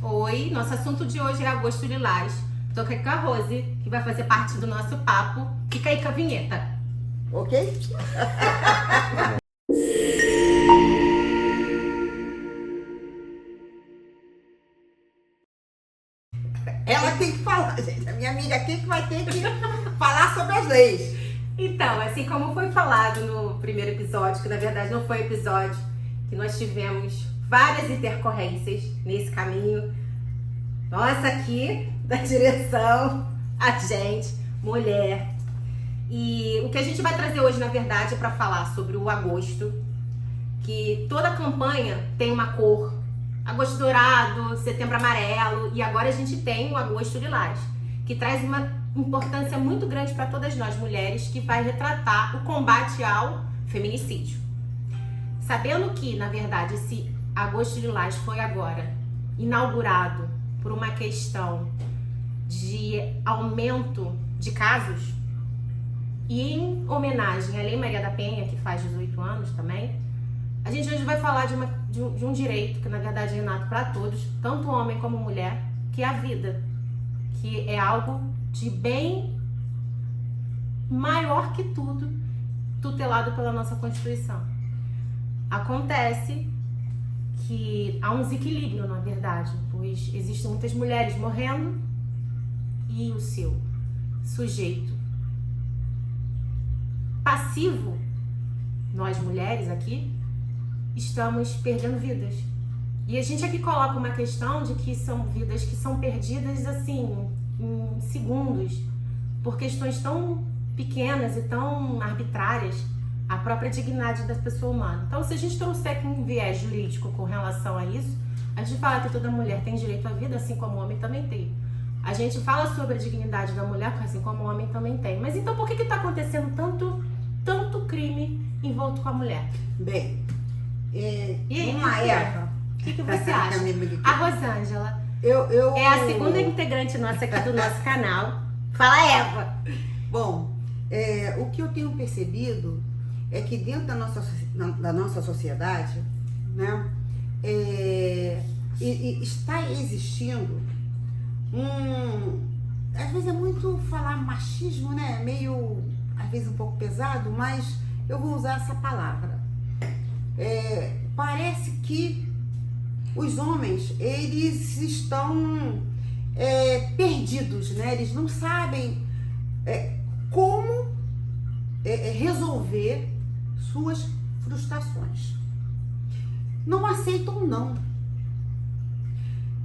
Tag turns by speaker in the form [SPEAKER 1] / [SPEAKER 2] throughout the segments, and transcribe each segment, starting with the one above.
[SPEAKER 1] Oi, nosso assunto de hoje é agosto lilás. Tô aqui com a Rose, que vai fazer parte do nosso papo. Fica aí com a vinheta.
[SPEAKER 2] Ok? Ela tem que falar, gente. A minha amiga aqui que vai ter que falar sobre as leis.
[SPEAKER 1] Então, assim como foi falado no primeiro episódio, que na verdade não foi episódio, que nós tivemos várias intercorrências nesse caminho. Nossa, aqui da direção, a gente, mulher. E o que a gente vai trazer hoje, na verdade, é para falar sobre o agosto, que toda campanha tem uma cor. Agosto dourado, setembro amarelo, e agora a gente tem o agosto lilás, que traz uma importância muito grande para todas nós mulheres, que vai retratar o combate ao feminicídio. Sabendo que, na verdade, esse agosto lilás foi agora inaugurado por uma questão de aumento de casos, e em homenagem à Lei Maria da Penha, que faz 18 anos também, a gente hoje vai falar de um direito que na verdade é inato para todos, tanto homem como mulher, que é a vida, que é algo de bem maior que tudo, tutelado pela nossa Constituição. Acontece que há um desequilíbrio, na verdade, pois existem muitas mulheres morrendo e o seu sujeito passivo, nós mulheres aqui, estamos perdendo vidas. E a gente aqui coloca uma questão de que são vidas que são perdidas assim, em segundos, por questões tão pequenas e tão arbitrárias, a própria dignidade da pessoa humana. Então, se a gente trouxer aqui um viés jurídico com relação a isso, a gente fala que toda mulher tem direito à vida, assim como o homem também tem. A gente fala sobre a dignidade da mulher, assim como o homem também tem. Mas então, por que está acontecendo tanto crime envolto com a mulher?
[SPEAKER 2] Bem,
[SPEAKER 1] E aí,
[SPEAKER 2] vamos lá, Eva.
[SPEAKER 1] O que você acha? A Rosângela
[SPEAKER 2] Eu...
[SPEAKER 1] é a segunda integrante nossa aqui do nosso canal. Fala, Eva!
[SPEAKER 2] Bom, o que eu tenho percebido é que dentro da nossa sociedade, né, está existindo às vezes é muito falar machismo, né, meio, às vezes um pouco pesado, mas eu vou usar essa palavra. Parece que os homens, eles estão perdidos, né, eles não sabem como resolver suas frustrações. Não aceitam não.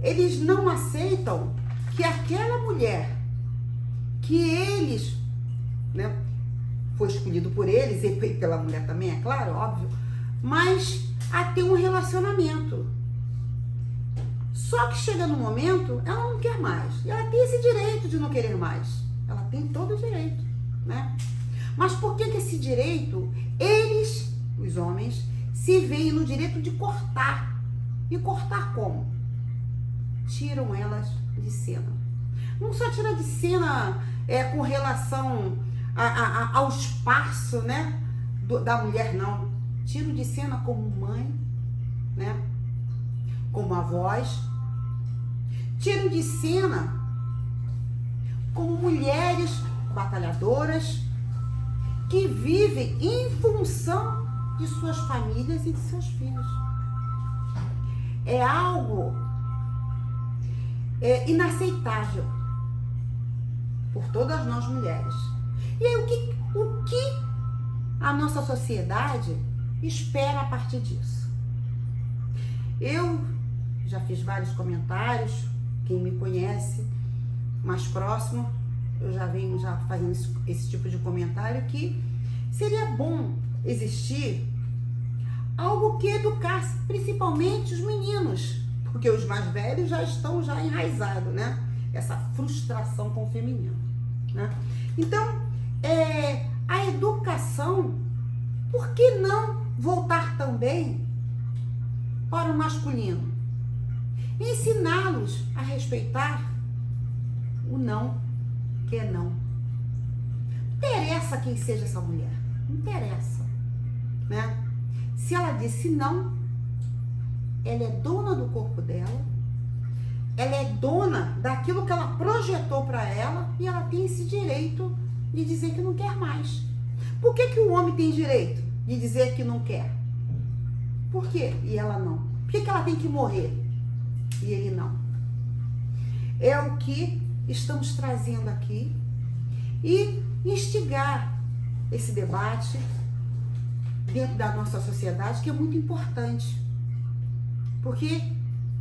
[SPEAKER 2] Eles não aceitam que aquela mulher que eles, né, foi escolhido por eles e pela mulher também, é claro, óbvio, mas a ter um relacionamento. Só que chega no momento, ela não quer mais. E ela tem esse direito de não querer mais. Ela tem todo o direito, né? Mas por que esse direito, eles, os homens, se veem no direito de cortar? E cortar como? Tiram elas de cena. Não só tira de cena com relação ao espaço, né, da mulher, não. Tiro de cena como mãe, né, como avós. Tiro de cena como mulheres batalhadoras que vivem em função de suas famílias e de seus filhos. É algo inaceitável por todas nós mulheres. E aí, o que a nossa sociedade espera a partir disso? Eu já fiz vários comentários, quem me conhece mais próximo, eu já venho fazendo esse tipo de comentário, que seria bom existir algo que educasse principalmente os meninos, porque os mais velhos já estão enraizados, né? Essa frustração com o feminino, né? Então, a educação, por que não voltar também para o masculino? Ensiná-los a respeitar o não, que é não. Não interessa quem seja essa mulher, não interessa, né? Se ela disse não, ela é dona do corpo dela, ela é dona daquilo que ela projetou para ela e ela tem esse direito de dizer que não quer mais. Por que o homem tem direito de dizer que não quer? Por quê? E ela não? Por que ela tem que morrer e ele não? É o que estamos trazendo aqui e instigar esse debate dentro da nossa sociedade, que é muito importante. Porque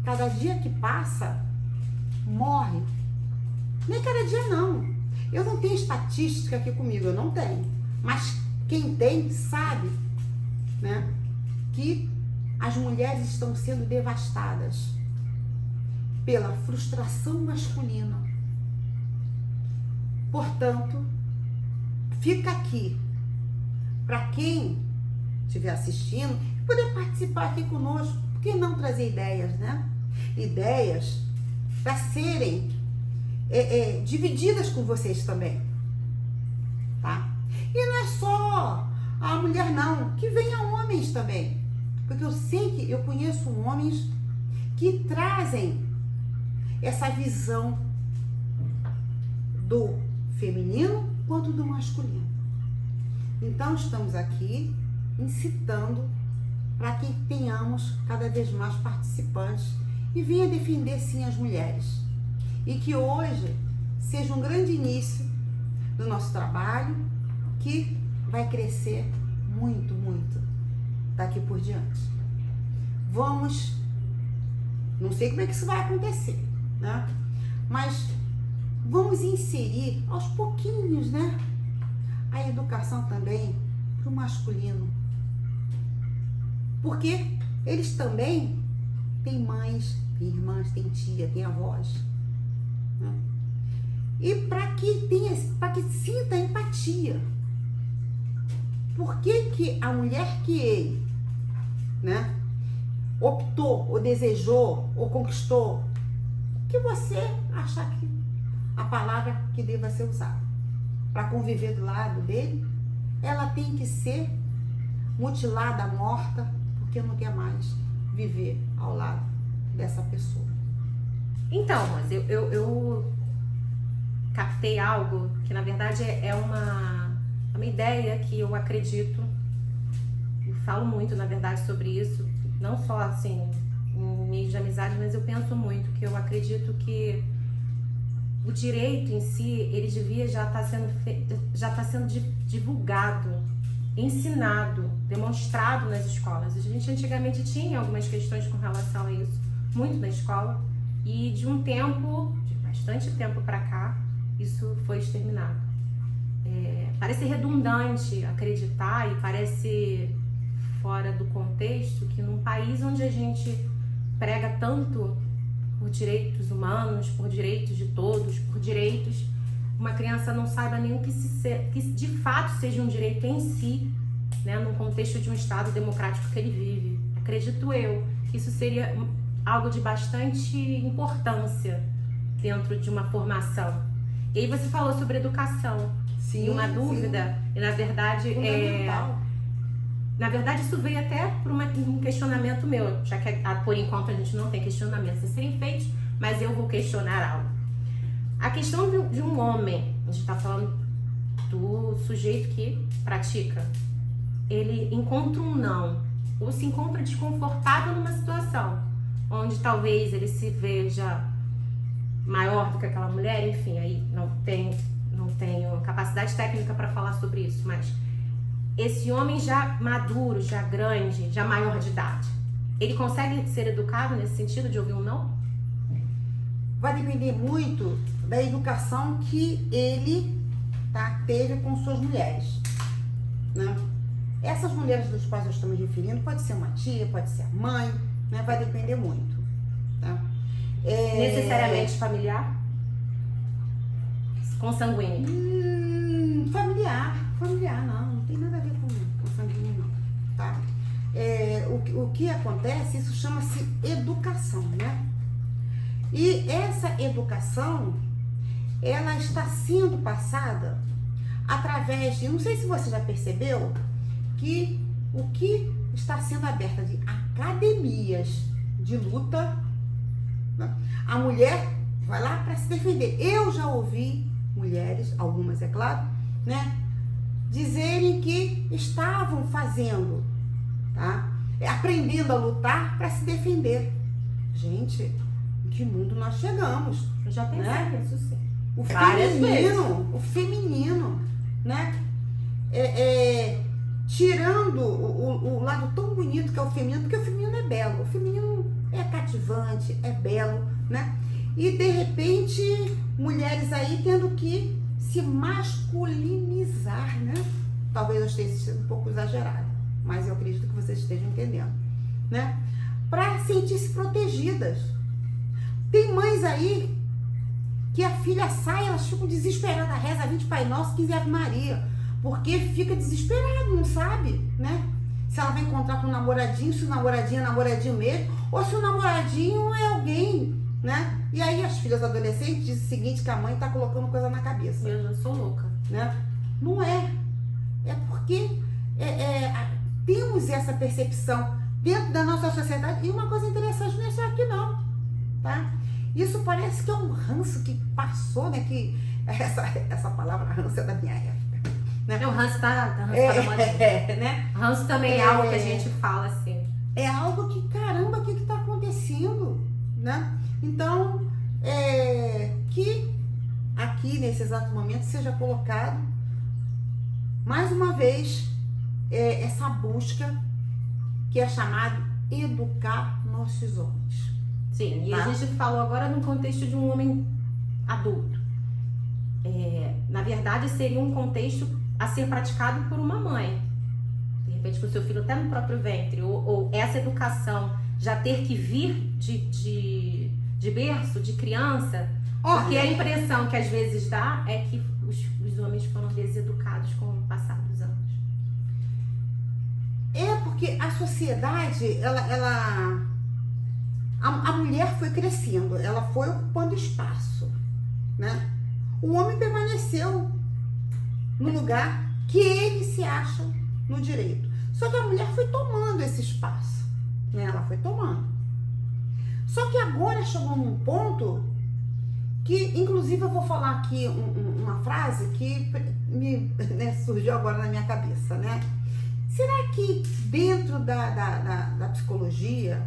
[SPEAKER 2] cada dia que passa, morre. Nem cada dia não. Eu não tenho estatística aqui comigo, eu não tenho. Mas quem tem sabe, né, que as mulheres estão sendo devastadas pela frustração masculina. Portanto, fica aqui para quem estiver assistindo poder participar aqui conosco. Por que não trazer ideias, né? Ideias para serem divididas com vocês também, tá? E não é só a mulher não, que venha homens também, porque eu sei que eu conheço homens que trazem essa visão do feminino quanto do masculino. Então estamos aqui incitando para que tenhamos cada vez mais participantes e venha defender sim as mulheres. E que hoje seja um grande início do nosso trabalho, que vai crescer muito, muito daqui por diante. Vamos, não sei como é que isso vai acontecer, né? Mas vamos inserir aos pouquinhos, né, a educação também para o masculino. Porque eles também têm mães, têm irmãs, têm tia, têm avós, né? E para que sinta empatia. Por que a mulher que ele, né, optou, ou desejou, ou conquistou, que você achar que a palavra que deva ser usada para conviver do lado dele, ela tem que ser mutilada, morta, porque não quer mais viver ao lado dessa pessoa.
[SPEAKER 1] Então, mas eu captei algo que na verdade é uma ideia que eu acredito, e falo muito na verdade sobre isso, não só assim em meio de amizade, mas eu penso muito que eu acredito que o direito em si, ele devia já estar sendo divulgado, ensinado, demonstrado nas escolas. A gente antigamente tinha algumas questões com relação a isso, muito na escola, e de bastante tempo para cá, isso foi exterminado. Parece redundante acreditar e parece fora do contexto que num país onde a gente prega tanto por direitos humanos, por direitos de todos, por direitos, uma criança não saiba nem o que de fato seja um direito em si, né, no contexto de um Estado democrático que ele vive. Acredito eu que isso seria algo de bastante importância dentro de uma formação. E aí você falou sobre educação.
[SPEAKER 2] Sim,
[SPEAKER 1] e uma dúvida,
[SPEAKER 2] sim.
[SPEAKER 1] E na verdade Na verdade, isso veio até por um questionamento meu, já que por enquanto a gente não tem questionamentos a serem feitos, mas eu vou questionar algo. A questão de um homem, a gente está falando do sujeito que pratica, ele encontra um não, ou se encontra desconfortável numa situação, onde talvez ele se veja maior do que aquela mulher, enfim, aí não tenho capacidade técnica para falar sobre isso, mas esse homem já maduro, já grande, já maior de idade, ele consegue ser educado nesse sentido de ouvir um não?
[SPEAKER 2] Vai depender muito da educação que ele teve com suas mulheres, né? Essas mulheres das quais eu estou me referindo, pode ser uma tia, pode ser a mãe, né? Vai depender muito, tá?
[SPEAKER 1] Necessariamente familiar? Consanguíneo?
[SPEAKER 2] Familiar não tem nada a ver com sanguíneo não, tá? O que acontece, isso chama-se educação, né? E essa educação, ela está sendo passada através de, não sei se você já percebeu, que o que está sendo aberta de academias de luta, né? A mulher vai lá para se defender. Eu já ouvi mulheres, algumas é claro, né, dizerem que estavam fazendo, tá? Aprendendo a lutar para se defender. Gente, em que mundo nós chegamos?
[SPEAKER 1] Eu já pensei
[SPEAKER 2] né?
[SPEAKER 1] nisso, sim.
[SPEAKER 2] O
[SPEAKER 1] Várias
[SPEAKER 2] feminino, né? Tirando o lado tão bonito que é o feminino, porque o feminino é belo, o feminino é cativante, é belo, né? E de repente, mulheres aí tendo que se masculinizar, né? Talvez eu esteja sendo um pouco exagerada, mas eu acredito que vocês estejam entendendo, né? Para sentir-se protegidas. Tem mães aí que a filha sai, elas ficam desesperadas, reza 20 Pai Nosso, 15 Ave Maria, porque fica desesperado, não sabe, né? Se ela vai encontrar com um namoradinho, se o namoradinho é namoradinho mesmo, ou se o namoradinho é alguém, né? E aí as filhas adolescentes dizem o seguinte, que a mãe tá colocando coisa na cabeça.
[SPEAKER 1] Eu já sou louca.
[SPEAKER 2] Né? Não é. É porque temos essa percepção dentro da nossa sociedade. E uma coisa interessante não é só aqui não, tá? Isso parece que é um ranço que passou, né? Que essa palavra ranço é da minha época. Né?
[SPEAKER 1] O ranço tá da modinha.
[SPEAKER 2] Né?
[SPEAKER 1] Ranço também é algo que a gente fala assim.
[SPEAKER 2] É algo que, caramba, o que está acontecendo? Né? Então, que aqui, nesse exato momento, seja colocado, mais uma vez, essa busca que é chamada educar nossos homens.
[SPEAKER 1] Sim, e
[SPEAKER 2] tá?
[SPEAKER 1] a gente falou agora no contexto de um homem adulto. Na verdade, seria um contexto a ser praticado por uma mãe. De repente, com o seu filho até no próprio ventre, ou essa educação já ter que vir de berço, de criança, porque a impressão que às vezes dá é que os homens foram deseducados com o passar dos anos.
[SPEAKER 2] Porque a sociedade, a mulher foi crescendo, ela foi ocupando espaço, né? O homem permaneceu no lugar que ele se acha no direito. Só que a mulher foi tomando esse espaço, né? Ela foi tomando. Só que agora chegou num ponto que, inclusive, eu vou falar aqui uma frase que surgiu agora na minha cabeça, né? Será que dentro da psicologia,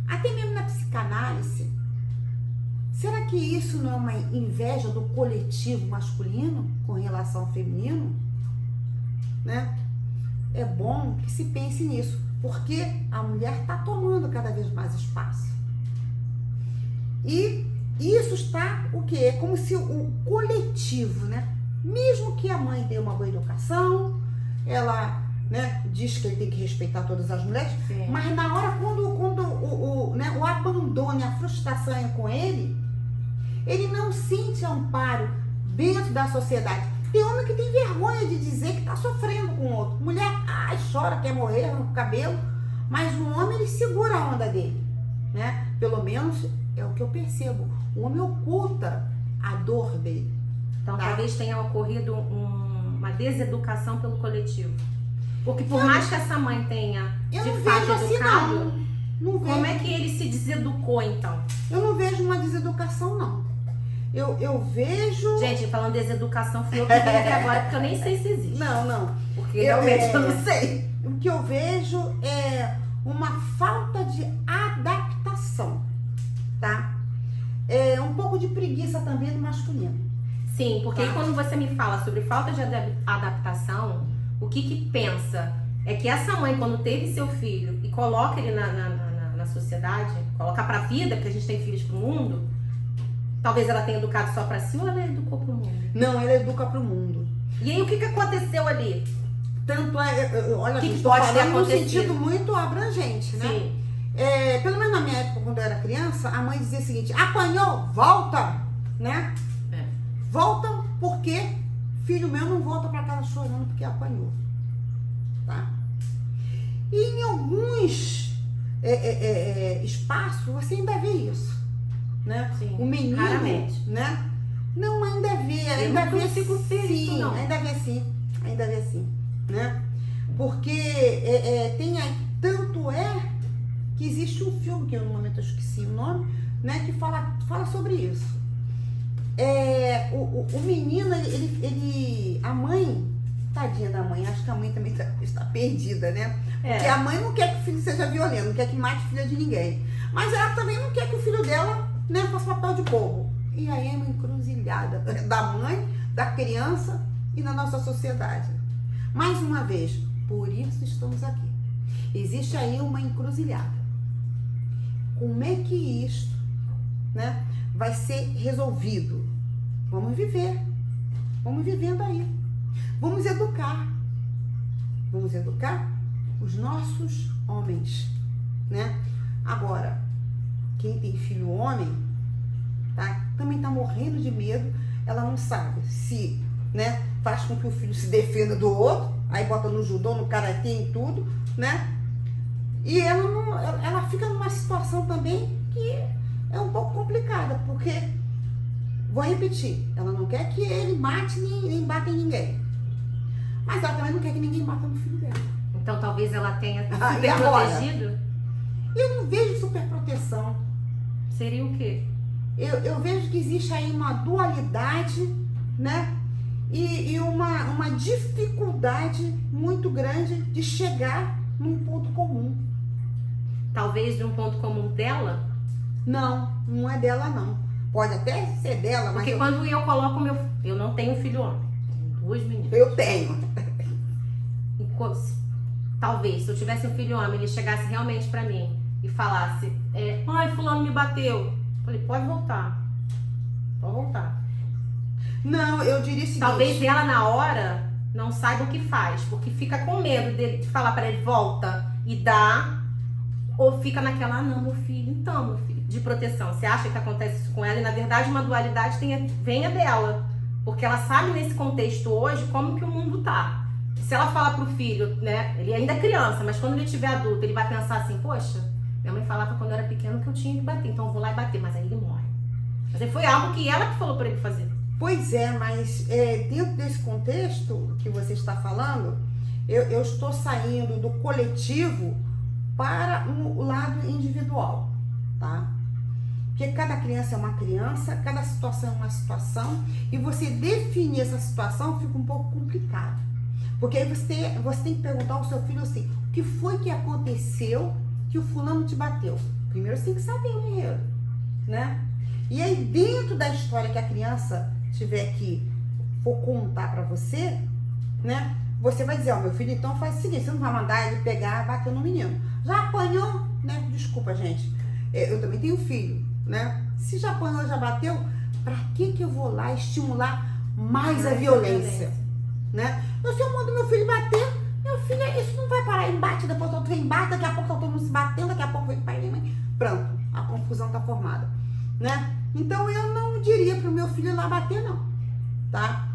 [SPEAKER 2] até mesmo na psicanálise, será que isso não é uma inveja do coletivo masculino com relação ao feminino? Né? É bom que se pense nisso, porque a mulher está tomando cada vez mais espaço. E isso está o quê? É como se o coletivo, né? Mesmo que a mãe dê uma boa educação, ela, né, diz que ele tem que respeitar todas as mulheres, sim, mas na hora quando o abandono e a frustração é com ele não sente amparo dentro da sociedade. Tem homem que tem vergonha de dizer que está sofrendo com o outro. Mulher, chora, quer morrer no cabelo, mas o homem, ele segura a onda dele, né? Pelo menos é o que eu percebo. O homem oculta a dor dele.
[SPEAKER 1] Então, talvez tenha ocorrido uma deseducação pelo coletivo. Porque por mais que essa mãe tenha de fato educado, não vejo. Como é que ele se deseducou, então?
[SPEAKER 2] Eu não vejo uma deseducação, não. Eu vejo...
[SPEAKER 1] Gente, falando de deseducação, fui eu que vi aqui agora, porque eu nem sei se existe.
[SPEAKER 2] Não.
[SPEAKER 1] Porque realmente eu não sei.
[SPEAKER 2] O que eu vejo é uma falta de adaptação, tá? Um pouco de preguiça também do masculino.
[SPEAKER 1] Sim, porque aí quando você me fala sobre falta de adaptação, o que pensa é que essa mãe, quando teve seu filho e coloca ele na sociedade, coloca pra vida, porque a gente tem filhos pro mundo, talvez ela tenha educado só pra si ou ela educou pro mundo?
[SPEAKER 2] Não, ela educa pro mundo.
[SPEAKER 1] E aí o que aconteceu ali?
[SPEAKER 2] Tanto olha,
[SPEAKER 1] que
[SPEAKER 2] estou
[SPEAKER 1] pode ter
[SPEAKER 2] falando num
[SPEAKER 1] acontecido?
[SPEAKER 2] sentido muito abrangente, né?
[SPEAKER 1] Sim.
[SPEAKER 2] Pelo menos na minha época, quando eu era criança, a mãe dizia o seguinte: apanhou, volta, né? Volta porque filho meu não volta pra casa chorando porque apanhou, tá? E em alguns espaços você ainda vê isso, né?
[SPEAKER 1] Sim,
[SPEAKER 2] o menino,
[SPEAKER 1] claramente,
[SPEAKER 2] né? Não, ainda vê, ainda vê sim, ainda vê sim, né? Porque tem aí, tanto é que existe um filme, que eu no momento eu esqueci o nome, né, que fala sobre isso. O menino, a mãe, tadinha da mãe, acho que a mãe também está perdida, né? Porque a mãe não quer que o filho seja violento, não quer que mate filha de ninguém. Mas ela também não quer que o filho dela, né, faça papel de bobo. E aí é uma encruzilhada da mãe, da criança e na nossa sociedade. Mais uma vez, por isso estamos aqui. Existe aí uma encruzilhada. Como é que isto, né, vai ser resolvido? Vamos viver. Vamos vivendo aí. Vamos educar. Vamos educar os nossos homens, né? Agora, quem tem filho homem, tá, também tá morrendo de medo. Ela não sabe se, né, faz com que o filho se defenda do outro, aí bota no judô, no karatê, em tudo, né? E ela fica numa situação também que é um pouco complicada, porque, vou repetir, ela não quer que ele mate nem bata em ninguém. Mas ela também não quer que ninguém bata no filho dela.
[SPEAKER 1] Então talvez ela tenha super protegido?
[SPEAKER 2] Eu não vejo super proteção.
[SPEAKER 1] Seria o quê?
[SPEAKER 2] Eu vejo que existe aí uma dualidade, né? E uma dificuldade muito grande de chegar num ponto comum.
[SPEAKER 1] Talvez de um ponto comum dela?
[SPEAKER 2] Não é dela, não. Pode até ser dela, mas...
[SPEAKER 1] Porque quando eu coloco eu não tenho filho homem. Tenho 2 meninas.
[SPEAKER 2] Eu tenho.
[SPEAKER 1] Talvez, se eu tivesse um filho homem, ele chegasse realmente pra mim e falasse, mãe, fulano me bateu. Eu falei, pode voltar. Pode voltar.
[SPEAKER 2] Não, eu diria o seguinte...
[SPEAKER 1] Talvez ela, na hora, não saiba o que faz, porque fica com medo de falar pra ele, volta e dá, ou fica naquela, não, meu filho, de proteção. Você acha que acontece isso com ela? E, na verdade, uma dualidade venha dela, porque ela sabe, nesse contexto hoje, como que o mundo tá. Se ela fala pro filho, né, ele ainda é criança, mas quando ele tiver adulto, ele vai pensar assim, poxa, minha mãe falava quando eu era pequeno que eu tinha que bater, então eu vou lá e bater, mas aí ele morre. Mas aí foi algo que ela que falou pra ele fazer.
[SPEAKER 2] Pois é, mas dentro desse contexto que você está falando, eu estou saindo do coletivo para o lado individual, tá? Porque cada criança é uma criança, cada situação é uma situação, e você definir essa situação fica um pouco complicado. Porque aí você tem que perguntar ao seu filho assim, o que foi que aconteceu que o fulano te bateu? Primeiro você tem que saber o enredo, né? E aí dentro da história que a criança tiver que for contar pra você, né? Você vai dizer, ó, meu filho, então faz o seguinte, você não vai mandar ele pegar, bater no menino. Já apanhou, né? Desculpa, gente. Eu também tenho filho, né? Se já apanhou, já bateu, pra que eu vou lá estimular mais a violência? Né? Se eu mando meu filho bater, meu filho, isso não vai parar, embate, depois outro vem embate, daqui a pouco tá todo mundo se batendo, daqui a pouco vem pai e mãe. Pronto, a confusão tá formada, né? Então eu não diria pro meu filho ir lá bater, não, tá?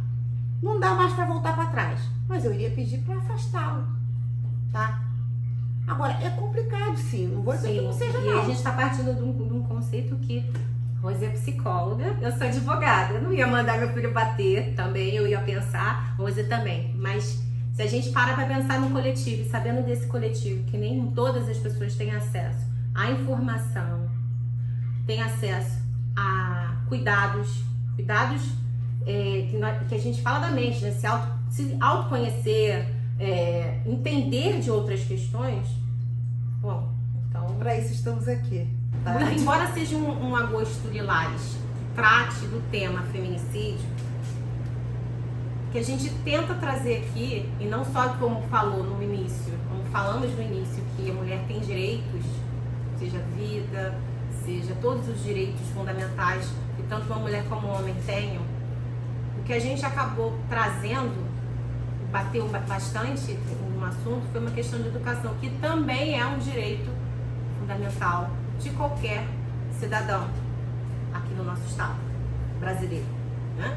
[SPEAKER 2] Não dá mais pra voltar pra trás, mas eu iria pedir pra afastá-lo, tá? Agora, é complicado sim, não vou dizer que não seja, não.
[SPEAKER 1] E a gente tá partindo de um conceito que Rose é psicóloga, eu sou advogada, eu não ia mandar meu filho bater também, eu ia pensar, Rose também, mas se a gente para pra pensar no coletivo, sabendo desse coletivo, que nem todas as pessoas têm acesso à informação, têm acesso a cuidados que a gente fala da mente, né? Se autoconhecer, entender de outras questões, bom, então...
[SPEAKER 2] Para isso estamos aqui. Tá?
[SPEAKER 1] Embora seja um agosto lilás, trate do tema feminicídio, que a gente tenta trazer aqui, e não só como falou no início, como falamos no início, que a mulher tem direitos, seja vida, seja todos os direitos fundamentais, que tanto uma mulher como um homem tenham. O que a gente acabou trazendo, bateu bastante no assunto, foi uma questão de educação, que também é um direito fundamental de qualquer cidadão aqui no nosso estado brasileiro, né?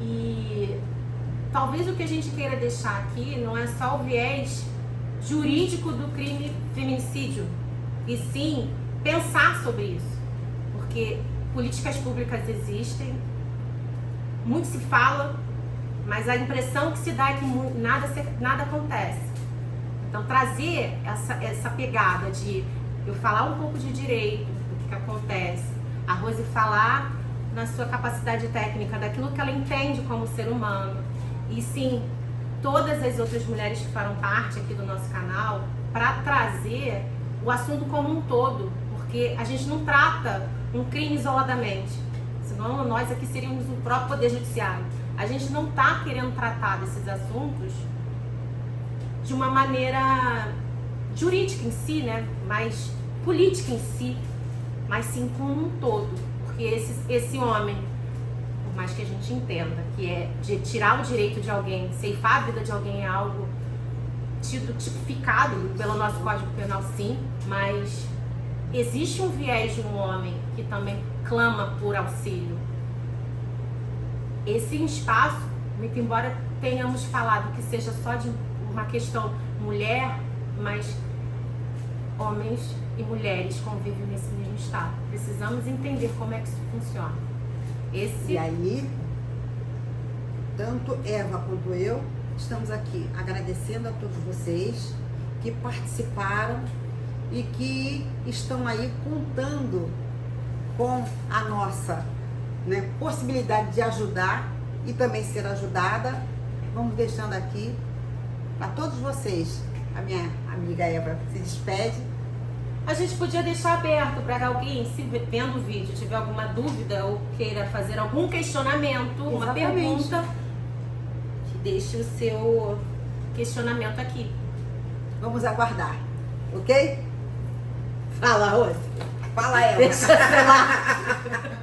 [SPEAKER 1] E talvez o que a gente queira deixar aqui não é só o viés jurídico do crime feminicídio, e sim pensar sobre isso, porque políticas públicas existem, muito se fala, mas a impressão que se dá é que nada acontece. Então trazer essa pegada de eu falar um pouco de direito, do que acontece, a Rose falar na sua capacidade técnica, daquilo que ela entende como ser humano. E sim, todas as outras mulheres que farão parte aqui do nosso canal, para trazer o assunto como um todo, porque a gente não trata um crime isoladamente, senão nós aqui seríamos o próprio Poder Judiciário. A gente não está querendo tratar desses assuntos de uma maneira jurídica em si, né? Mas política em si, mas sim como um todo. Porque esse homem, por mais que a gente entenda que é de tirar o direito de alguém, ceifar a vida de alguém é algo tipificado pelo nosso Código Penal, sim, mas existe um viés de um homem que também clama por auxílio. Esse espaço, muito embora tenhamos falado que seja só de uma questão mulher, mas homens e mulheres convivem nesse mesmo estado. Precisamos entender como é que isso funciona.
[SPEAKER 2] E aí, tanto Eva quanto eu estamos aqui agradecendo a todos vocês que participaram e que estão aí contando com a nossa, né, possibilidade de ajudar e também ser ajudada. Vamos deixando aqui para todos vocês. A minha amiga Eva se despede.
[SPEAKER 1] A gente podia deixar aberto para alguém, se vendo o vídeo, tiver alguma dúvida ou queira fazer algum questionamento, uma pergunta, que deixe o seu questionamento aqui.
[SPEAKER 2] Vamos aguardar, ok?
[SPEAKER 1] Fala, Rose.
[SPEAKER 2] Fala, Eva.
[SPEAKER 1] Deixa eu falar.